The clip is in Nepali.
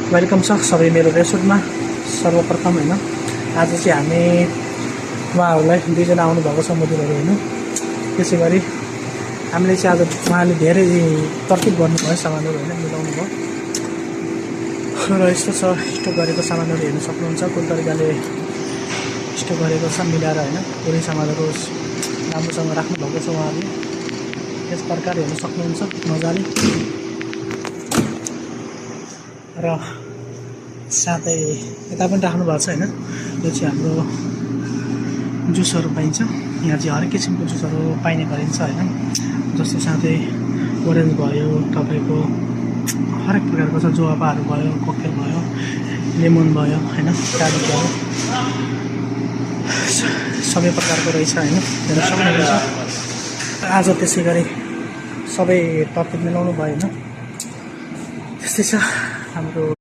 वेलकम छ सबै मेरो रेस्टुरेन्टमा। सर्वप्रथम होइन आज चाहिँ हामी उहाँहरूलाई दुईजना आउनुभएको छ मजुरहरू होइन। त्यसै गरी हामीले चाहिँ आज उहाँले धेरै तरकिब गर्नुभयो सामानहरू होइन मिलाउनु भयो र यस्तो छ स्टक गरेको सामानहरू हेर्न सक्नुहुन्छ कुन तरिकाले स्टक गरेको छ मिलाएर होइन। पुरै सामानहरू राम्रोसँग राख्नुभएको छ उहाँले यस प्रकार हेर्न सक्नुहुन्छ मजाले र साथै यता पनि राख्नु भएको छ होइन। यो चाहिँ हाम्रो जुसहरू पाइन्छ यहाँ चाहिँ हरेक किसिमको जुसहरू पाइने गरिन्छ होइन। जस्तै साथै ओरेन्ज भयो तपाईँको हरेक प्रकारको छ जोआपाहरू भयो कोकटेल भयो लेमन भयो होइन काजु भयो सबै प्रकारको रहेछ होइन हेर्न सक्नुहुन्छ। आज त्यसै गरी सबै तरकिब मिलाउनु भयो होइन। त्यस्तै छ हाम्रो